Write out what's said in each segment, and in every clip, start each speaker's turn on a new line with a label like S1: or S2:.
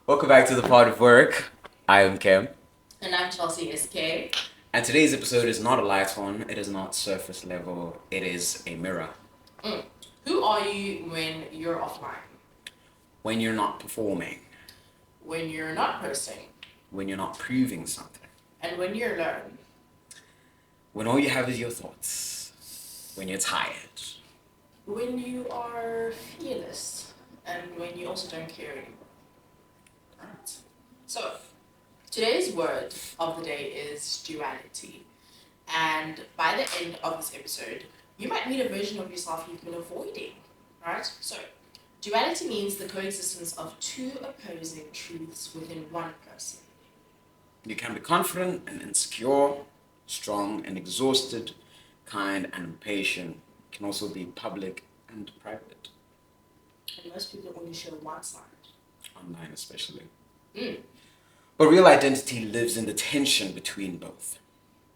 S1: Welcome back to the Pod of Work. I am Kim.
S2: And I'm Chelsea SK.
S1: And today's episode is not a light one, it is not surface level, it is a mirror.
S2: Who are you when you're offline?
S1: When you're not performing,
S2: When you're not posting?
S1: when you're not proving something,
S2: And when you're alone?
S1: when all you have is your thoughts, when you're tired.
S2: When you are fearless? And when you also don't care anymore? Right. So, today's word of the day is duality. And by the end of this episode, you might meet a version of yourself you've been avoiding. Right? So, duality means the coexistence of two opposing truths within one person.
S1: You can be confident and insecure, strong and exhausted, kind and impatient. You can also be public and private,
S2: And most people only show one side.
S1: online especially.
S2: Mm.
S1: But real identity lives in the tension between both.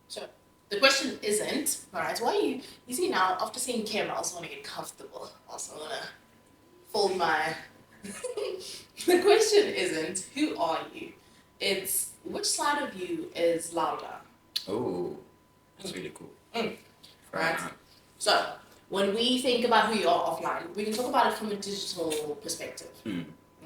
S2: So the question isn't, alright, why you see now, after seeing Kim, I also want to get comfortable. Also want to fold my... The question isn't, who are you? It's, which side of you is louder?
S1: Oh, that's really cool.
S2: Right? So, when we think about who you are offline, we can talk about it from a digital perspective.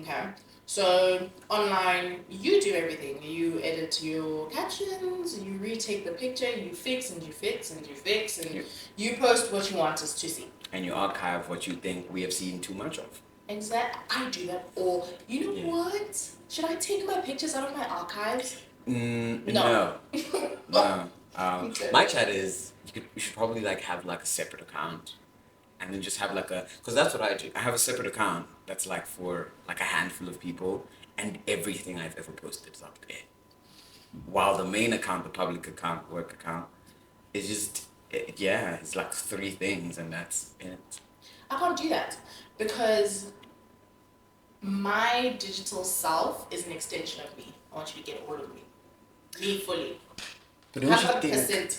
S2: Okay? So, online, you do everything. You edit your captions, you retake the picture, you fix and you fix and you fix, and you post what you want us to see.
S1: And you archive what you think we have seen too much of.
S2: Exactly. I do that all. You know what? Should I take my pictures out of my archives?
S1: No. No.
S2: Okay.
S1: My chat is you should probably have a separate account, and then just have because that's what I do. I have a separate account that's for a handful of people, and everything I've ever posted is up there. While the main account, the public account, work account, is it's like three things, and that's it.
S2: I can't do that because my digital self is an extension of me. I want you to get all of me. Me fully.
S1: But don't you
S2: 100%.
S1: think?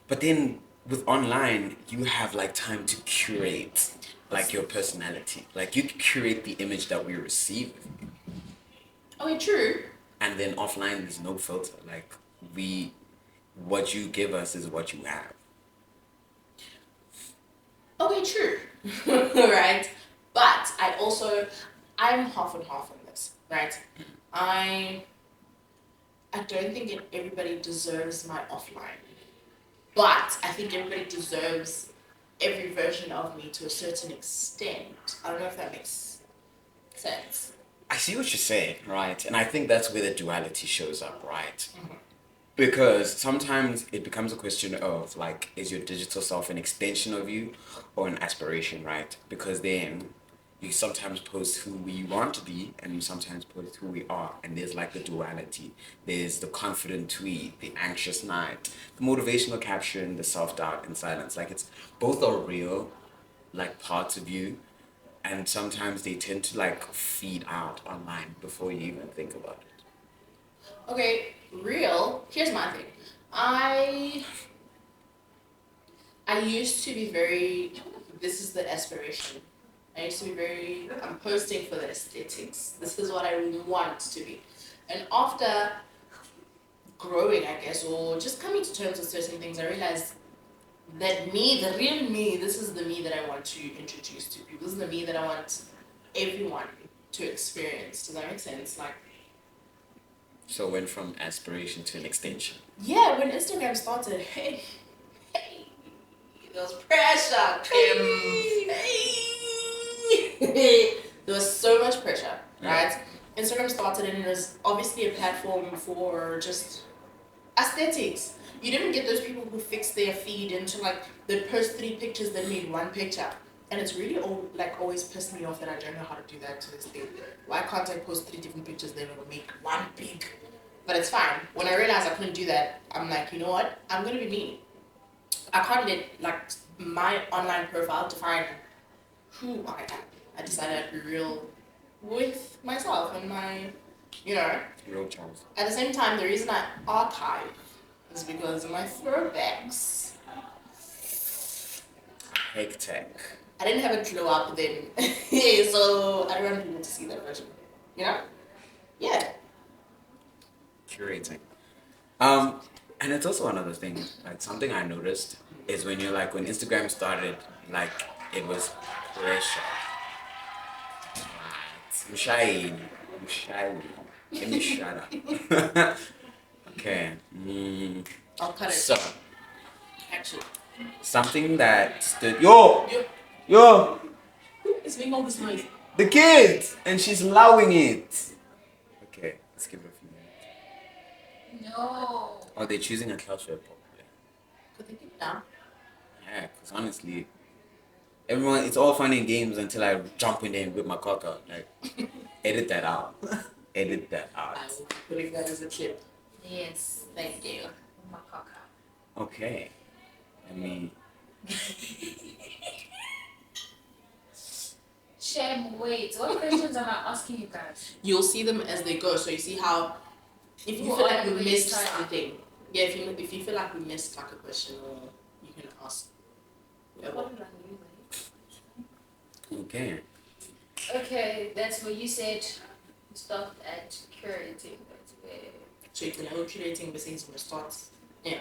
S1: But then with online, you have time to curate your personality. You curate the image that we receive of you.
S2: Okay, true.
S1: And then offline, there's no filter. What you give us is what you have.
S2: Okay, true. Right? But I'm half and half on this, right? I don't think everybody deserves my offline. But I think everybody deserves every version of me to a certain extent. I don't know if that makes sense.
S1: I see what you're saying, right? And I think that's where the duality shows up, right? Because sometimes it becomes a question of is your digital self an extension of you or an aspiration, right? Because then you sometimes post who we want to be and you sometimes post who we are. And there's the duality. There's the confident tweet, the anxious night, the motivational caption, the self-doubt and silence. It's both are real, parts of you. And sometimes they tend to feed out online before you even think about it.
S2: Okay, real. Here's my thing. I used to be very. This is the aspiration. I used to be very. I'm posting for the aesthetics. This is what I want to be. And after growing, I guess, or just coming to terms with certain things, I realized that me, the real me, this is the me that I want to introduce to people. This is the me that I want everyone to experience. Does that make sense?
S1: So it went from aspiration to an extension.
S2: Yeah, when Instagram started, hey, there was pressure, Kim. Hey. There was so much pressure, right? Instagram started and it was obviously a platform for just aesthetics. You didn't get those people who fix their feed into they post 3 pictures, then made 1 picture. And it's really always pissed me off that I don't know how to do that to this day. Why can't I post 3 different pictures then it'll make 1 big? But it's fine. When I realized I couldn't do that, I'm like, you know what? I'm gonna be me. I can't let my online profile define who I am. I decided I'd be real with myself and my,
S1: Real chance.
S2: At the same time, the reason I archive is because of my throwbacks.
S1: Hectic.
S2: I didn't have a glow up then, so I don't want people to see that version. You know? Yeah.
S1: Curating. And it's also another thing, like something I noticed is when you're like, when Instagram started, like it was pressure. Right. I'm shy. I'm shy. Let me shut up. Okay.
S2: I'll cut it.
S1: So,
S2: Actually.
S1: something that stood. Yo!
S2: Yo,
S1: Yo!
S2: who is making all this noise?
S1: The kids! And she's allowing it. Okay, let's give it a few minutes.
S3: No.
S1: Oh, they're choosing a culture probably.
S2: Could they keep it down?
S1: Yeah, because honestly, everyone, it's all fun and games until I jump in there with my cock out. Like, edit that out. Edit that out.
S2: I will be putting that as a clip.
S3: Yes.
S2: Thank you.
S3: Makaka.
S1: Okay. I mean,
S3: Shem, wait. What questions am I asking you guys?
S2: You'll see them as they go. So you see how if you
S3: Who
S2: feel
S3: are
S2: like
S3: you
S2: we
S3: when you
S2: missed
S3: try out?
S2: something. Yeah, if you feel like we missed like a question or you can ask. whoever.
S3: What did I do?
S1: okay.
S3: Okay, that's where you said you stopped at curating. That's where.
S2: So you can have curating besides the start. Yeah.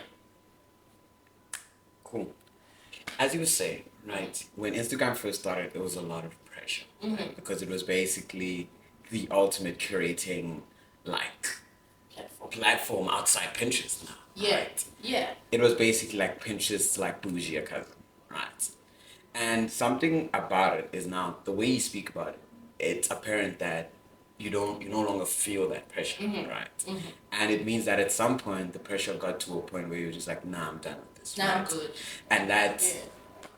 S1: Cool. As you were saying, right, when Instagram first started, there was a lot of pressure.
S2: Mm-hmm.
S1: Because it was basically the ultimate curating, like, platform outside Pinterest now.
S2: Yeah.
S1: Right?
S2: Yeah.
S1: It was basically like Pinterest's like bougie cousin, right? And something about it is now the way you speak about it, it's apparent that you no longer feel that pressure,
S2: Mhm.
S1: right?
S2: Mhm.
S1: And it means that at some point the pressure got to a point where you're just like, nah, I'm done with this.
S2: Now I'm
S1: right?
S2: good.
S1: And that's
S2: Yeah.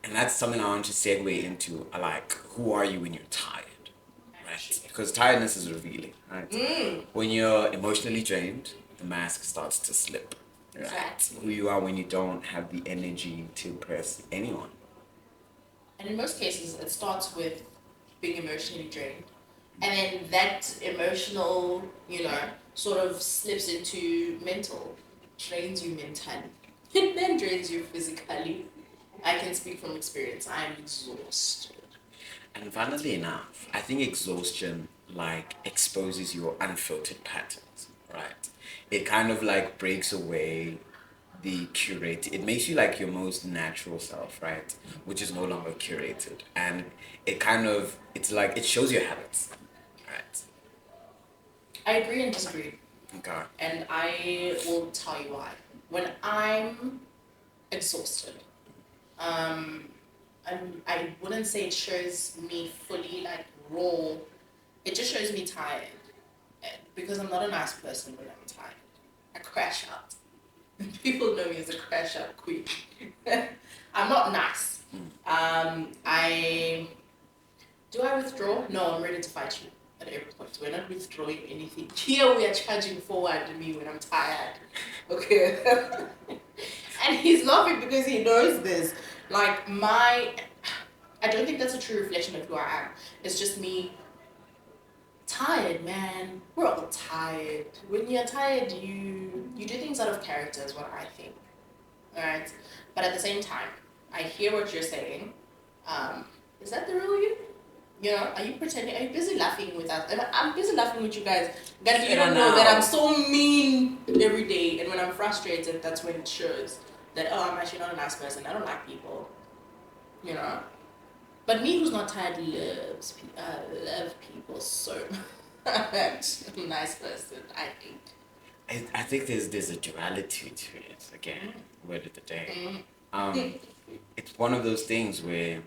S1: and that's something I want to segue into. Like, who are you when you're tired, right? Because tiredness is revealing, right? When you're emotionally drained, the mask starts to slip. Right?
S2: Exactly.
S1: Who you are when you don't have the energy to impress anyone.
S2: And in most cases, it starts with being emotionally drained. And then that emotional, sort of slips into mental, drains you mentally, and then drains you physically. I can speak from experience. I'm exhausted.
S1: And funnily enough, I think exhaustion like exposes your unfiltered patterns, right? It kind of like breaks away the curated. It makes you like your most natural self, right? Which is no longer curated, and it's like it shows your habits, right?
S2: I agree and disagree.
S1: Okay.
S2: And I will tell you why. When I'm exhausted, I wouldn't say it shows me fully like raw. It just shows me tired. Because I'm not a nice person when I'm tired. I crash out. People know me as a crash out queen. I'm not nice. Do I withdraw? No, I'm ready to fight you at every point. We're not withdrawing anything. Here we are charging forward to me when I'm tired. Okay. And he's laughing because he knows this. Like I don't think that's a true reflection of who I am. It's just me tired, man. We're all tired. When you're tired, you do things out of character is what I think. Alright? But at the same time, I hear what you're saying. Is that the real you? Are you pretending? Are you busy laughing with us? I'm busy laughing with you guys. Guys, you don't know that I'm so mean every day, and when I'm frustrated, that's when it shows that I'm actually not a nice person. I don't like people. But me, who's not tired, love people so much. I'm a nice person, I think.
S1: I think there's a duality to it. Again, word of the day. It's one of those things where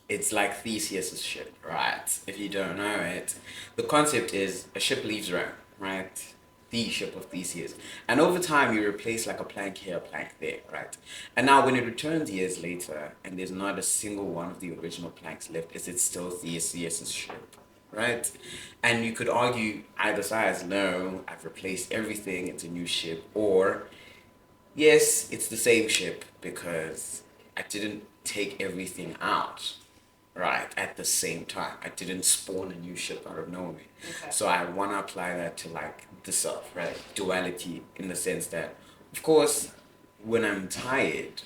S1: it's like Theseus's ship, right? If you don't know it, the concept is a ship leaves Rome, right? The ship of Theseus. And over time, you replace like a plank here, a plank there, right? And now when it returns years later, and there's not a single one of the original planks left, is it still Theseus's ship, right? And you could argue either side, no, I've replaced everything, it's a new ship, or yes, it's the same ship because I didn't take everything out, right, at the same time. I didn't spawn a new ship out of nowhere.
S2: Okay.
S1: So I want to apply that to like the self, right? Duality in the sense that, of course, when I'm tired,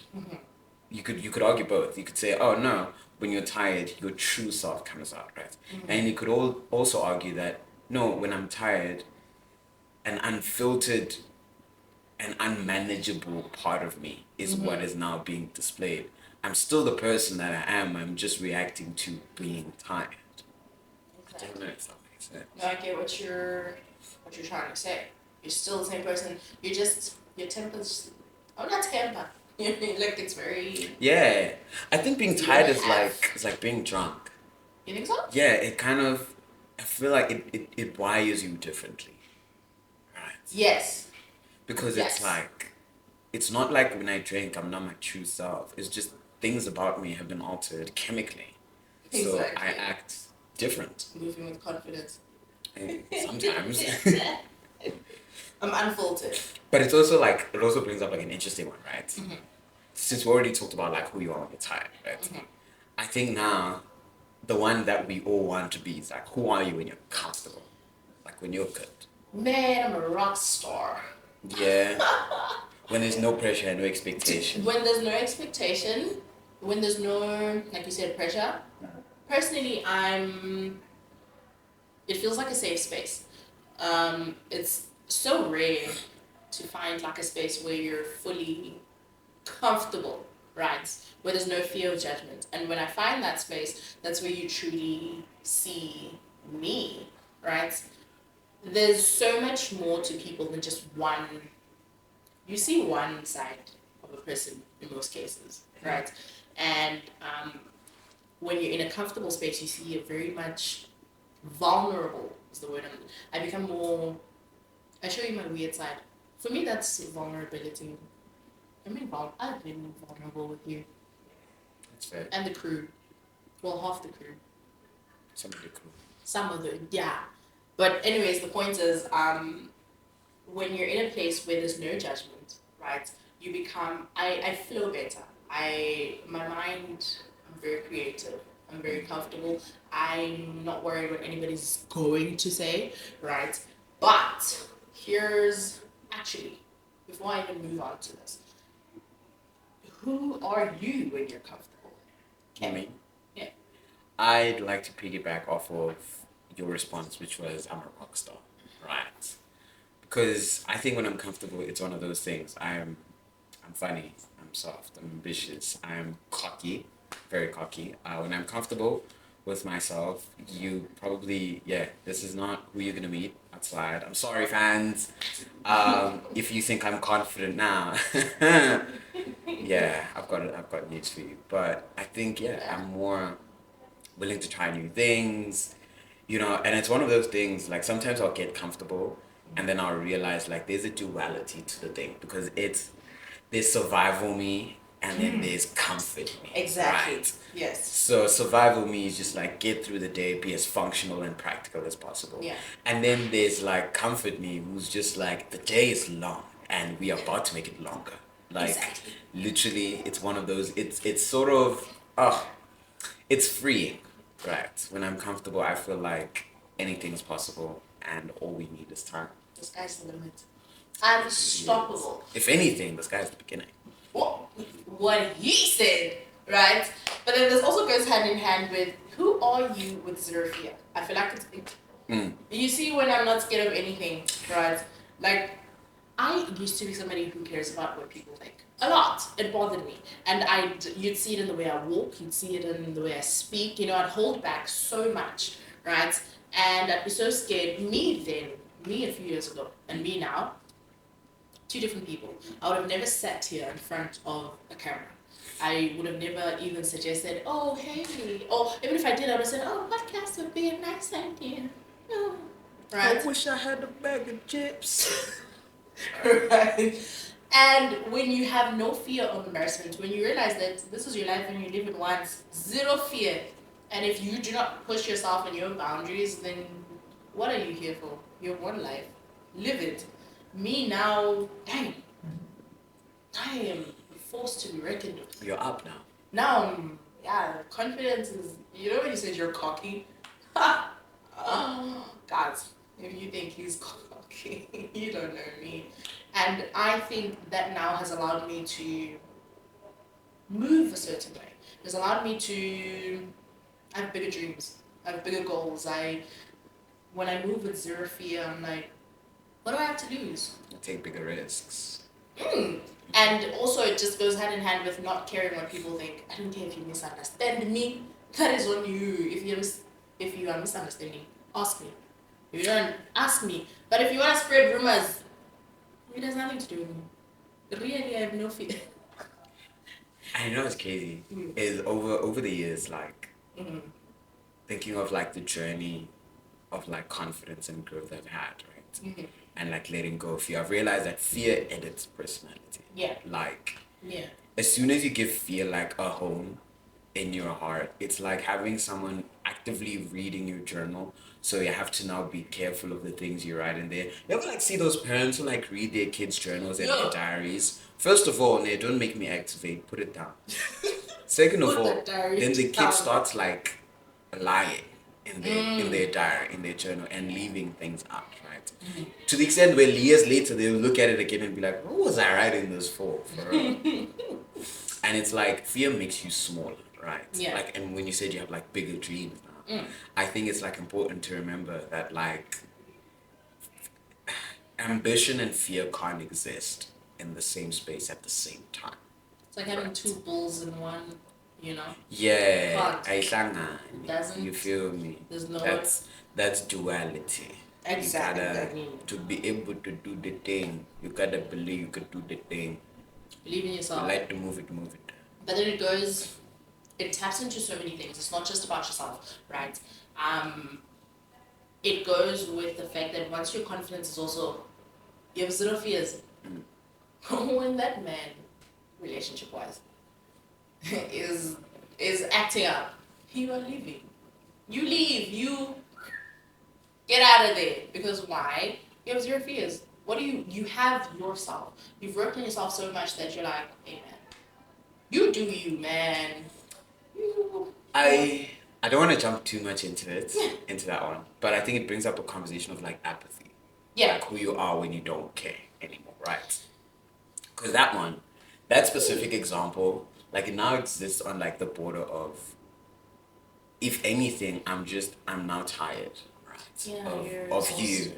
S1: you could argue both. You could say, oh no, when you're tired, your true self comes out, right? And you could also argue that no, when I'm tired, an unfiltered and unmanageable part of me is what is now being displayed. I'm still the person that I am. I'm just reacting to being tired. I don't know if that makes sense.
S2: No, I get what you're trying to say. You're still the same person. You're just your temper's not temper. Like it's very.
S1: Yeah, I think being
S2: You
S1: tired
S2: don't
S1: is
S2: have-
S1: like it's like being drunk.
S2: You think so?
S1: Yeah, it kind of. I feel like it wires you differently, right?
S2: Yes.
S1: Because
S2: Yes.
S1: it's like, it's not like when I drink, I'm not my true self. It's just things about me have been altered chemically. So I
S2: Exactly.
S1: act different.
S2: Moving with confidence.
S1: Sometimes.
S2: I'm unfiltered.
S1: But it's also like, it also brings up like an interesting one, right? Since we already talked about like who you are when you're tired, right? I think now, the one that we all want to be is like, who are you when you're comfortable? Like when you're good.
S2: Man, I'm a rock star.
S1: Yeah. When there's no pressure and no expectation.
S2: When there's no expectation, when there's no, like you said, pressure. Personally, it feels like a safe space. It's so rare to find like a space where you're fully comfortable, right? Where there's no fear of judgment. And when I find that space, that's where you truly see me, right? There's so much more to people than just one. You see one side of a person in most cases, right? And when you're in a comfortable space, you see a very much vulnerable is the word. I become more. I show you my weird side. For me, that's vulnerability. I've been vulnerable with you
S1: That's fair.
S2: and the crew. Well, half the crew.
S1: Somebody cool.
S2: Some of the yeah. But anyways, the point is, when you're in a place where there's no judgment, right? You become. I flow better. My mind. I'm very creative. I'm very comfortable. I'm not worried what anybody's going to say, right? But here's actually, before I even move on to this, who are you when you're comfortable?
S1: Me?
S2: Yeah.
S1: I'd like to piggyback off of your response, which was I'm a rock star, right? Because I think when I'm comfortable, it's one of those things. I'm funny, I'm soft, I'm ambitious, I'm cocky, very cocky. When I'm comfortable with myself, you probably, yeah, this is not who you're gonna meet outside. I'm sorry, fans. If you think I'm confident now, yeah, I've got news for you. But I think, yeah, I'm more willing to try new things, and it's one of those things, like sometimes I'll get comfortable and then I'll realize like there's a duality to the thing because there's survival me and then there's comfort me.
S2: Exactly.
S1: Right?
S2: Yes.
S1: So survival me is just like get through the day, be as functional and practical as possible.
S2: Yeah.
S1: And then there's like comfort me who's just like the day is long and we are about to make it longer. Like
S2: Exactly.
S1: literally it's one of those it's sort of it's freeing. Right. When I'm comfortable I feel like anything's possible and all we need is time.
S2: The sky's the limit. Unstoppable.
S1: If anything, the sky's the beginning.
S2: What he said, right? But then this also goes hand in hand with who are you with zero fear? I feel like it's big. You see, when I'm not scared of anything, right? Like, I used to be somebody who cares about what people think. A lot. It bothered me. And you'd see it in the way I walk, you'd see it in the way I speak. I'd hold back so much, right? And I'd be so scared. Me a few years ago, and me now, two different people. I would have never sat here in front of a camera. I would have never even suggested, oh, hey. Or even if I did, I would have said, oh, podcast would be a nice idea. Oh. Right?
S1: I wish I had a bag of chips.
S2: Right? And when you have no fear of embarrassment, when you realize that this is your life and you live it once, zero fear. And if you do not push yourself and your boundaries, then what are you here for? You have one life. Live it. Me now, dang, I am forced to be reckoned with.
S1: You're up now.
S2: Now, confidence is, when you said you're cocky? Guys, if you think he's cocky, you don't know me. And I think that now has allowed me to move a certain way. It's allowed me to have bigger dreams, have bigger goals. when I move with zero fear, I'm like, what do I have to lose?
S1: Take bigger risks.
S2: And also, it just goes hand in hand with not caring what people think. I don't care if you misunderstand me. That is on you. If you are misunderstanding, ask me. If you don't, ask me. But if you want to spread rumors, it has nothing to do with me. Really, I have no fear.
S1: I know it's crazy. Is over the years, like thinking of like the journey of like confidence and growth I've had, right? And like letting go of fear. I've realized that fear edits personality.
S2: Yeah.
S1: Like
S2: Yeah.
S1: as soon as you give fear like a home in your heart, it's like having someone actively reading your journal. So you have to now be careful of the things you write in there. You ever like see those parents who like read their kids' journals and their diaries? First of all, they don't make me activate. Put it down. Second of
S2: Put
S1: all,
S2: that diary
S1: then the
S2: down.
S1: kid starts like lying in their diary, in their journal, and leaving things out, right? To the extent where years later they'll look at it again and be like, "What was I writing this for?" real?" And it's like fear makes you smaller, right?
S2: Yeah.
S1: Like, and when you said you have like bigger dreams now, I think it's like important to remember that like ambition and fear can't exist in the same space at the same time.
S2: It's like having two bulls in one, you know?
S1: Yeah,
S2: Can't. Doesn't.
S1: you feel me?
S2: There's no.
S1: That's duality.
S2: Exactly.
S1: You gotta, to be able to do the thing, you gotta believe you could do the thing.
S2: Believe in
S1: You
S2: yourself.
S1: like to move it.
S2: But then it taps into so many things. It's not just about yourself, right? It goes with the fact that once your confidence is also, you have zero fears. When that man, relationship wise, is acting up, you are leaving. You leave. You get out of there. Because why? You have zero fears. What do you have yourself. You've worked on yourself so much that you're like, hey man, you do you, man.
S1: I don't want to jump too much into that one, but I think it brings up a conversation of like apathy.
S2: Yeah.
S1: Like who you are when you don't care anymore, right? Because that specific example, like it now exists on like the border of, if anything, I'm now tired, right?
S2: Yeah,
S1: of you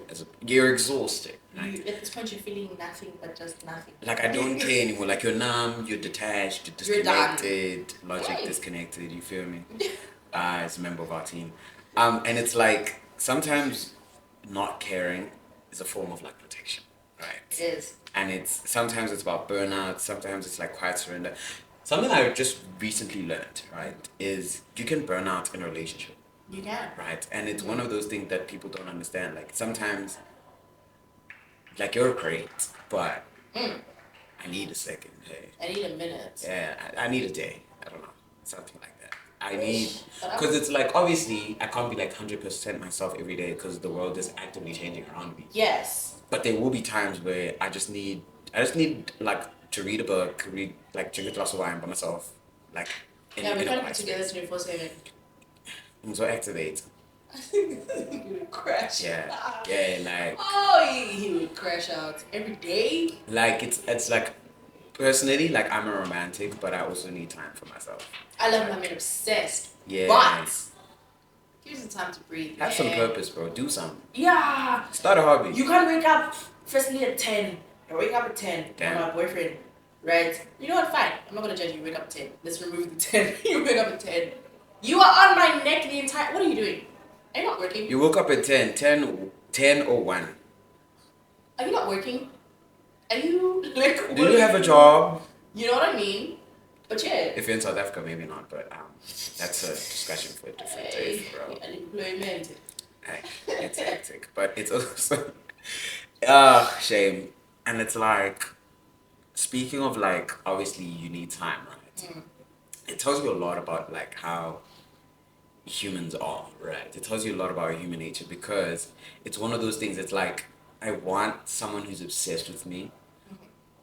S1: you're exhausted, right?
S2: At this point, you're feeling nothing but just nothing.
S1: Like I don't care anymore. Like you're numb, you're detached, you're
S2: You're done.
S1: disconnected, logic disconnected. You feel me? As a member of our team, and it's like sometimes not caring is a form of like protection, right?
S2: It is.
S1: And sometimes it's about burnout. Sometimes it's like quiet surrender. Something I just recently learned, right, is you can burn out in a relationship.
S2: You can.
S1: Right, and it's one of those things that people don't understand. Like sometimes, like you're great, but I need a second. Hey.
S2: I need a minute.
S1: Yeah, I need a day. I don't know, something like that. Because it's like obviously I can't be like 100% myself every day because the world is actively changing around me.
S2: Yes.
S1: But there will be times where I just need like to read a book, drink a glass of wine by myself, like.
S2: We can't be together 24/7.
S1: So activate.
S2: He would crash.
S1: Yeah, like.
S2: Oh, he would crash out every day.
S1: Like it's like, personally, like I'm a romantic, but I also need time for myself.
S2: I love my man obsessed.
S1: Yeah.
S2: But give me some time to breathe.
S1: Have some purpose, bro. Do something.
S2: Yeah.
S1: Start a hobby.
S2: You can't wake up firstly at 10. I wake up at 10
S1: Damn.
S2: with my boyfriend. Right? You know what? Fine. I'm not gonna judge you. Wake up at 10. Let's remove the 10. You wake up at 10. You are on my neck the entire. What are you doing? Are you not working?
S1: You woke up at 10 or 1.
S2: Are you not working? Are you like?
S1: Do you have a job?
S2: You know what I mean? But yeah.
S1: If you're in South Africa, maybe not, but that's a discussion for a different day, bro.
S2: Unemployment.
S1: Hey, it's hectic, but it's also shame. And it's like, speaking of like, obviously you need time, right? It tells you a lot about like how humans are, right? It tells you a lot about human nature because it's one of those things. It's like I want someone who's obsessed with me,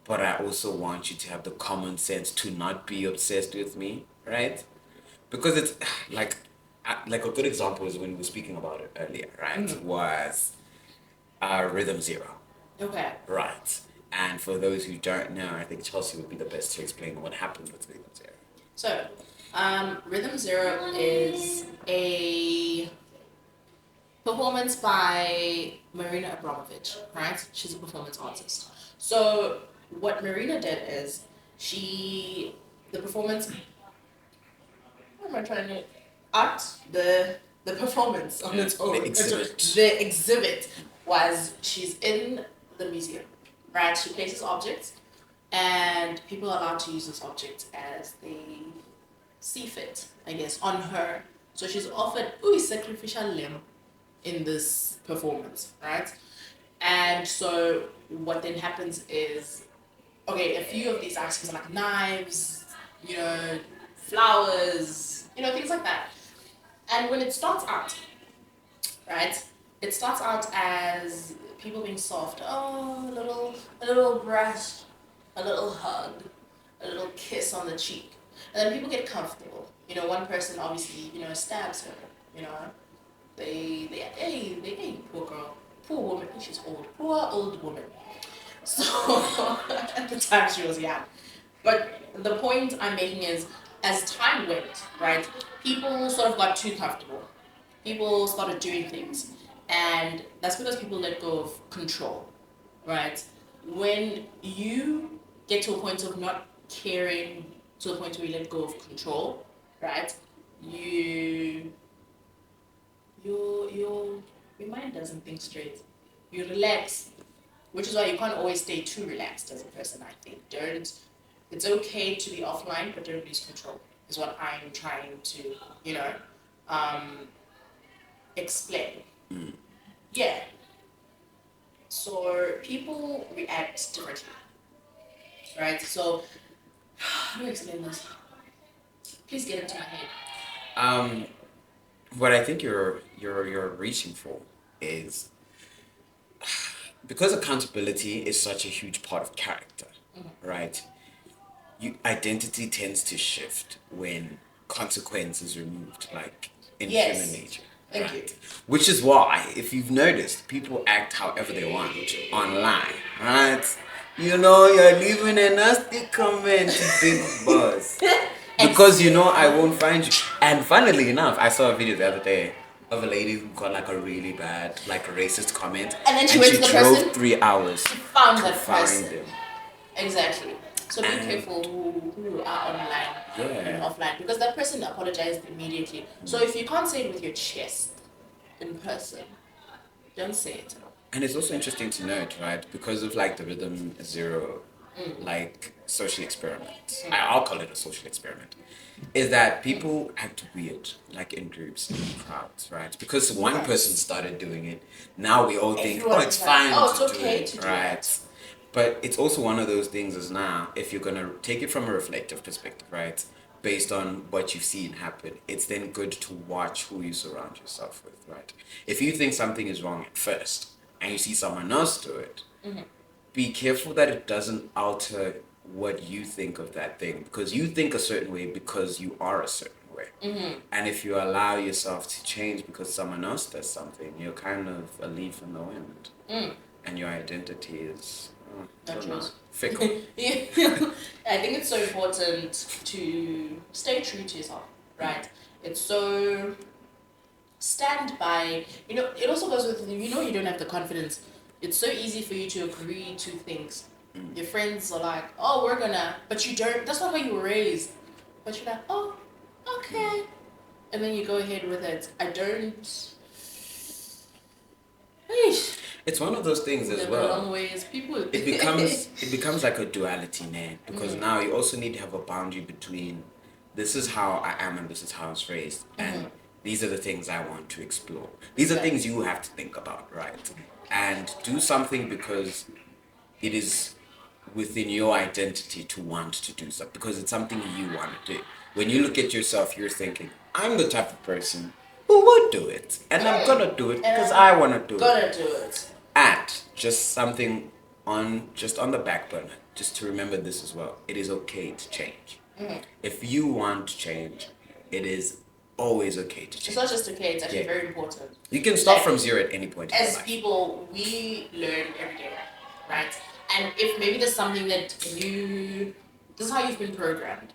S1: but I also want you to have the common sense to not be obsessed with me, right? Because it's like a good example is when we were speaking about it earlier, right? Was Rhythm Zero.
S2: Okay.
S1: Right. And for those who don't know, I think Chelsea would be the best to explain what happened with Rhythm Zero.
S2: So, Rhythm Zero is a performance by Marina Abramovich, right? She's a performance artist. So what Marina did is the performance, what am I trying to, art, the performance on its own. The exhibit was she's in the museum, right? She places objects and people are allowed to use this object as they see fit, I guess, on her. So she's offered a sacrificial lamb in this performance, right? And so what then happens is, okay, a few of these items are like knives, flowers, things like that. And when it starts out, right, it starts out as people being soft, oh, a little brush, a little hug, a little kiss on the cheek. And then people get comfortable. One person obviously, stabs her, hey, poor girl, poor woman, she's old, poor old woman. So, at the time she was young. But the point I'm making is, as time went, right, people sort of got too comfortable. People started doing things. And that's because people let go of control, right? When you get to a point of not caring to the point where you let go of control, right, your mind doesn't think straight. You relax, which is why you can't always stay too relaxed as a person, I think. It's okay to be offline, but don't lose control, is what I'm trying to, explain. Yeah. So people react differently, right? So, how do I explain this? Please get into my head.
S1: What I think you're reaching for is, because accountability is such a huge part of character, right? Identity tends to shift when consequence is removed, like in human nature.
S2: Thank you.
S1: Which is why, if you've noticed, people act however they want online, right? You're leaving a nasty comment, big boss. Because I won't find you. And funnily enough, I saw a video the other day of a lady who got like a really bad, like racist comment.
S2: And then she went to the
S1: drove
S2: person?
S1: 3 hours
S2: to find
S1: to
S2: that
S1: find
S2: person.
S1: them.
S2: Exactly. So be careful who are online and offline, because that person apologized immediately. So if you can't say it with your chest in person, don't say it.
S1: And it's also interesting to note, right, because of like the Rhythm Zero, like social experiment, I'll call it a social experiment, is that people act weird, like in groups, in crowds, right? Because one person started doing it, now we all think, it's fine
S2: it's
S1: to
S2: okay
S1: do it,
S2: to do
S1: right?
S2: it.
S1: But it's also one of those things as now, if you're gonna take it from a reflective perspective, right, based on what you've seen happen, it's then good to watch who you surround yourself with, right? If you think something is wrong at first, and you see someone else do it, be careful that it doesn't alter what you think of that thing, because you think a certain way because you are a certain way. And if you allow yourself to change because someone else does something, you're kind of a leaf in the wind, and your identity is fickle.
S2: I think it's so important to stay true to yourself, right? It's so stand by, it also goes with, you don't have the confidence. It's so easy for you to agree to things. Your friends are like, oh, we're gonna, but you don't, that's not how you were raised. But you're like, oh, okay. And then you go ahead with it. I don't.
S1: It's one of those things as well.
S2: Long ways, people.
S1: It becomes like a duality, man. Because now you also need to have a boundary between, this is how I am and this is how I was raised, and these are the things I want to explore. These are things you have to think about, right? And do something because it is within your identity to want to do something, because it's something you want to do. When you look at yourself, you're thinking, I'm the type of person who would do it, and I'm gonna do it because I want to do it.
S2: Gonna do it.
S1: And just something on the back burner, just to remember this as well. It is okay to change. If you want to change, it is always okay to change.
S2: It's not just okay, it's actually very important.
S1: You can start from zero at any point in your
S2: As
S1: life.
S2: people, we learn every day, right? And if maybe there's something that this is how you've been programmed.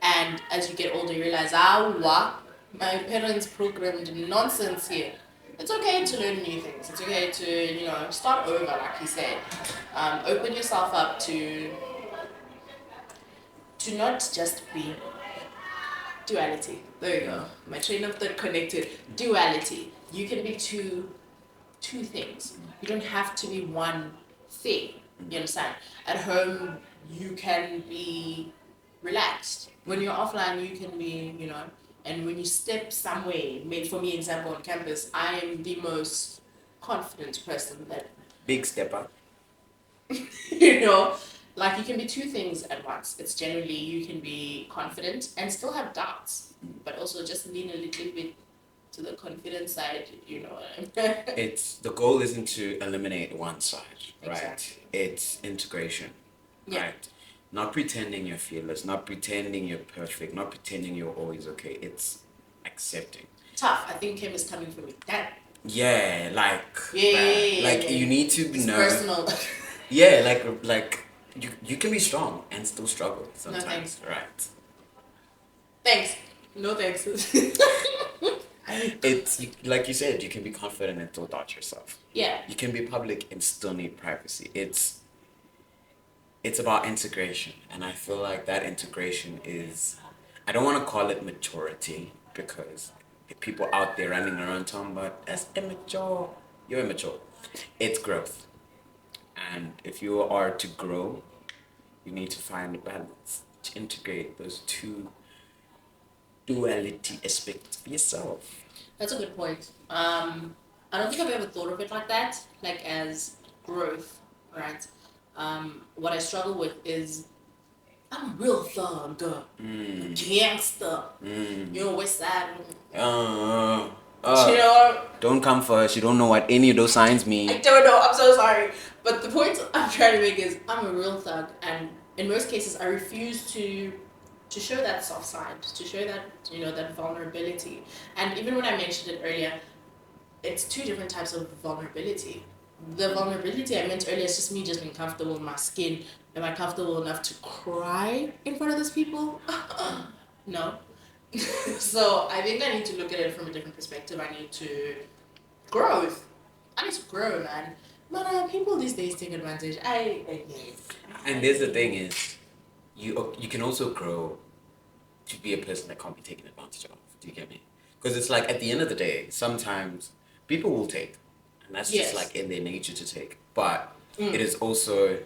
S2: And as you get older, you realize, my parents programmed nonsense here. It's okay to learn new things. It's okay to, start over, like you said. Open yourself up to not just be duality. There you go. My train of thought connected. Duality. You can be two things. You don't have to be one thing. You understand? At home, you can be relaxed. When you're offline, you can be, and when you step somewhere, for me, example, on campus, I am the most confident person that,
S1: Big step up.
S2: you know, like you can be two things at once. It's generally you can be confident and still have doubts, but also just lean a little bit to the confident side,
S1: It's the goal isn't to eliminate one side, right?
S2: Exactly.
S1: It's integration,
S2: Yeah.
S1: right? Not pretending you're fearless, not pretending you're perfect, not pretending you're always okay. It's accepting.
S2: Tough. I think Kim is coming for me. That.
S1: Yeah, like
S2: Yeah,
S1: that.
S2: yeah,
S1: Like
S2: yeah.
S1: you need to
S2: It's
S1: know.
S2: personal.
S1: Yeah, like you can be strong and still struggle sometimes,
S2: thanks.
S1: right?
S2: Thanks. No thanks.
S1: It's like you said, you can be confident and still doubt yourself.
S2: Yeah.
S1: You can be public and still need privacy. It's about integration, and I feel like that integration is, I don't want to call it maturity because people out there running around talking about that's immature. You're immature. It's growth, and if you are to grow, you need to find a balance to integrate those two duality aspects of yourself.
S2: That's a good point. I don't think I've ever thought of it like that, like as growth, right? What I struggle with is I'm a real thug, gangster. West side.
S1: Don't come for us. You don't know what any of those signs
S2: I
S1: mean.
S2: don't know. I'm so sorry. But the point I'm trying to make is I'm a real thug, and in most cases, I refuse to show that soft side, to show that that vulnerability. And even when I mentioned it earlier, it's two different types of vulnerability. The vulnerability I meant earlier is just me just being comfortable in my skin. Am I comfortable enough to cry in front of those people? No. So I think I need to look at it from a different perspective. I need to growth. I need to grow, man. But people these days take advantage.
S1: And there's the thing is, you can also grow to be a person that can't be taken advantage of. Do you get me? Because it's like at the end of the day, sometimes people will take, and that's
S2: Yes.
S1: just like in their nature to take. But it is also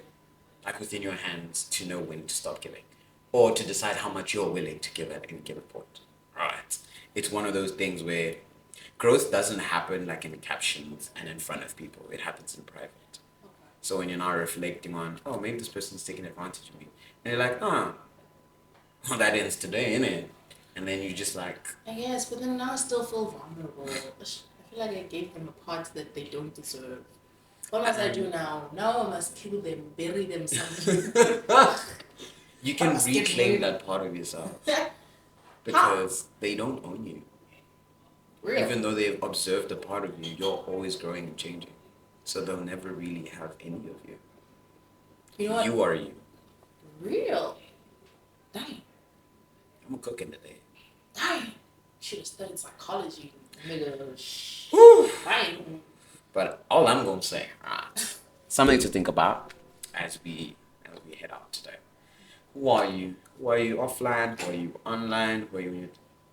S1: like within your hands to know when to stop giving, or to decide how much you're willing to give at any given point. Right? It's one of those things where growth doesn't happen like in captions and in front of people. It happens in private. So when you're now reflecting on, oh, maybe this person's taking advantage of me, and you're like, well, that ends today, innit? And then you just like,
S2: Yes, but then now I still feel vulnerable. I feel like I gave them a part that they don't deserve. What must I do now? Now I must kill them, bury them somewhere.
S1: you can
S2: Must get
S1: reclaim
S2: rid-
S1: that part of yourself because they don't own you.
S2: Real.
S1: Even though they've observed a part of you, you're always growing and changing. So they'll never really have any of you.
S2: You know what?
S1: You are you.
S2: Real. Dang.
S1: I'm cooking today.
S2: Dang. Should have studied psychology. Nigga. Dang.
S1: But all I'm gonna say, right, something to think about as we head out today. Who are you? Who are you offline? Who are you online? Who are you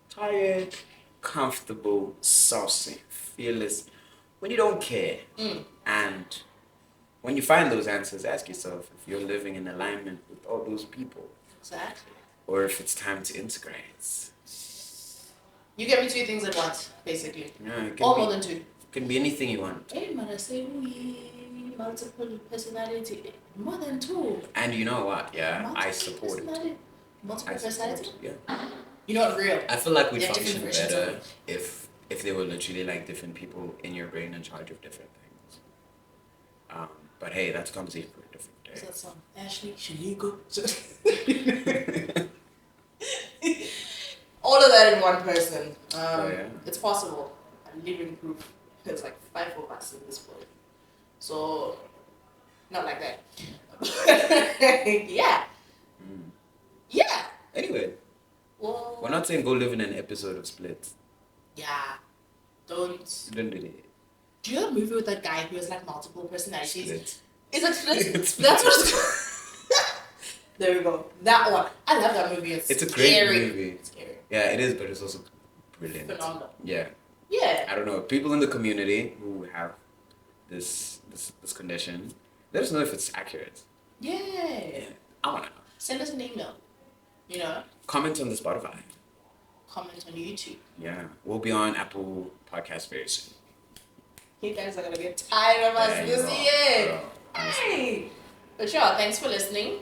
S1: tired, comfortable, saucy, fearless? When you don't care, and when you find those answers, ask yourself if you're living in alignment with all those people,
S2: Exactly.
S1: or if it's time to integrate.
S2: You get me two things at once, basically.
S1: Yeah, it
S2: Or
S1: can
S2: more
S1: be,
S2: than two.
S1: can be anything you want.
S2: Hey, man, I say we multiple personality. More than two.
S1: And you know what? Yeah,
S2: Multiple
S1: I support it.
S2: personality. Multiple
S1: I support
S2: personality?
S1: it. Yeah.
S2: You know what, real?
S1: I feel like we'd
S2: There are different
S1: function
S2: versions of
S1: better
S2: it.
S1: if there were literally like different people in your brain in charge of different things. But hey, that's a conversation for a different
S2: What's
S1: day.
S2: that song? Ashley, Shanika. All of that in one person.
S1: Yeah.
S2: It's possible. I'm living proof. There's like 5 of us in this world. So, not like that. Yeah. Yeah.
S1: Anyway,
S2: Well,
S1: we're not saying go live in an episode of Split.
S2: yeah. Don't.
S1: Don't do that.
S2: Do you know a movie with that guy who has like multiple personalities?
S1: Split.
S2: Is it Split?
S1: It's
S2: That's what it's called. There we go. That one. I love that movie. It's
S1: a
S2: scary.
S1: great movie.
S2: It's scary.
S1: Yeah, it is, but it's also brilliant.
S2: Phenomenal.
S1: Yeah.
S2: Yeah.
S1: I don't know. People in the community who have this condition, let us know if it's accurate.
S2: Yeah.
S1: I wanna know.
S2: Send us an email. You know?
S1: Comment on the Spotify.
S2: Comment on YouTube.
S1: Yeah. We'll be on Apple Podcasts very soon.
S2: You guys are gonna get tired of us
S1: Yeah,
S2: this
S1: bro,
S2: year.
S1: bro, honestly.
S2: Hey. But yeah, thanks for listening.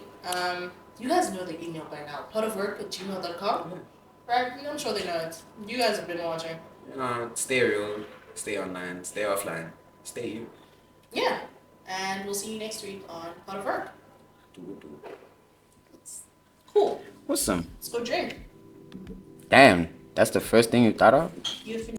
S2: You guys know the email by now. Plotofwork@gmail.com.
S1: Yeah.
S2: Right? I'm sure they know it. You guys have been watching.
S1: Stay real, stay online, stay offline, stay you.
S2: Yeah. And we'll see you next week on Plot of Work. Cool.
S1: Awesome.
S2: Let's go drink.
S1: Damn, that's the first thing you thought of?
S2: You finished.